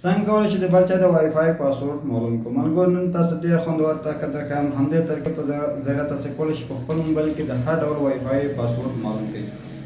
څنګه کولی شئ د بل چا د وای فای پاسورډ معلوم کړو؟ ملګرو نن تاسو ډېر خوندور طریقه درکوم. همدې طریقې په ذریعه تاسو کولی شئ په خپل موبایل کې د هر ډول وای فای پاسورډ معلوم کړئ.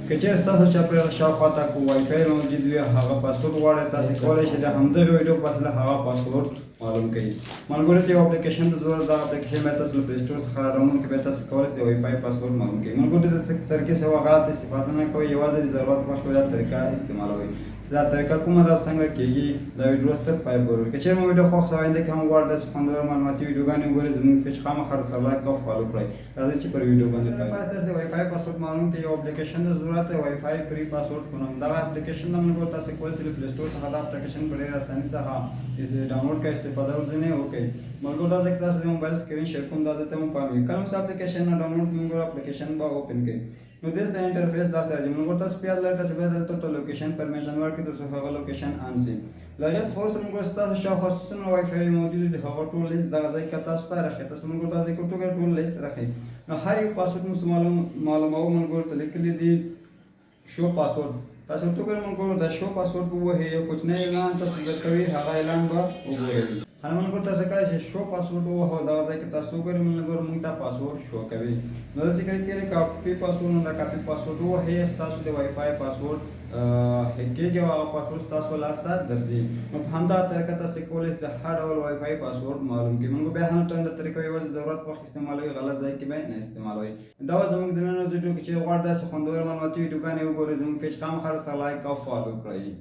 که چېرې ستاسو چاپېریال شاوخوا ته کوم وای فای موجود وي هغه پاسورډ غواړئ تاسو کولی شئ د همدغې ویډیو په وسیله هغه پاسورډ معلوم کړئ. ملګرو ته یو اپلیکیشن ته ضرورت ده. دغه اپلیکیشن باید تاسو له پلی سټور څخه راډاونلوډ کړئ. بیا تاسو کولی شئ د وای فای پاسورډ معلوم کړئ. ملګرو د دې طریقې څخه غلط استفاده نه کوئ. یوازې د ضرورت په وخت کې دا طریقه استعمالوئ. چې دا طریقه کومه ده او څنګه کېږي دا ویډیو تر پای پورې وګورئ. که چېرې مو ویډیو خوښ شوی آینده کې هم غواړئ داسې خوندور معلوماتي ویډیوګانې وګورئ زموږ پیج خامخا سره لایک او فالو کړئ. راځئ چې پر ویډیو باندې پیل وکړو. تاسو د وای فای پاسورډ معلوم کړئ. یو اپلیکیشن ته ضرورت دی وای فای فری پاسورډ په نوم. دغه اپلیکیشن ته ملګرو تاسو کولی شئ له پلی سټور څخه دا اپلیکیشن په ډېره اسانۍ څخه ډاونلوډ کړئ. استفاده ورځنی وکړئ. ملګرو دا ځای کې تاسو د موبایل سکرین شیر کوم دا ځای ته مو پام وي. کله چې اپلیکیشن نه ډاونلوډ کړئ ملګرو اپلیکیشن به اوپن کړئ. نو داسې انټرفیس داسې راځي. ملګرو تاسو بیا دلته باید دلته لوکیشن پرمیشن ورکړئ تر څو هغه لوکیشن آن شي. له هغې څخه وروسته ملګرو ستاسو شاوخوا څومره وای فای موجود دي هغه ټول لیست دغه ځای کې تاسو ته راښیي. تاسو ملګرو دا ځای کې ټول لیست راښیي. نو هر یو پاسورډ مو معلوموو. ملګرو ته لیکلي دي شو پاسورډ. تاسو ورته وګورئ ملګرو دا شو پاسورډ به ووهئ. یو کوچنی اعلان تاسو درکوي هغه اعلان به وګورئ. ملګرو تاسو کولی شئ شو پاسورډ ووهو. دغه ځای کې تاسو وګورئ ملګرو موږ ته پاسورډ شو کوي. نو داسې کړئ کاپي پاسورډ نو دا کاپي پاسورډ ووهئ. ستاسو د وای فای پاسورډ هیک کېږي او هغه پاسورډ ستاسو لاس ته درځي. نو په همدغه طریقه تاسو کولی شئ د هر ډول وای فای پاسورډ معلوم کړئ. ملګرو بیا هم دا طریقه یوازې ضرورت په وخت استعمالوئ. غلط ځای کې به نه استعمالوئ. دا وه زموږ د نن ورځې ویډیو. که چېرې غواړئ داسې خوندور معلوماتي ویډیوګانې وګورئ زموږ پیج خامخا سره لایک او فالو کړئ.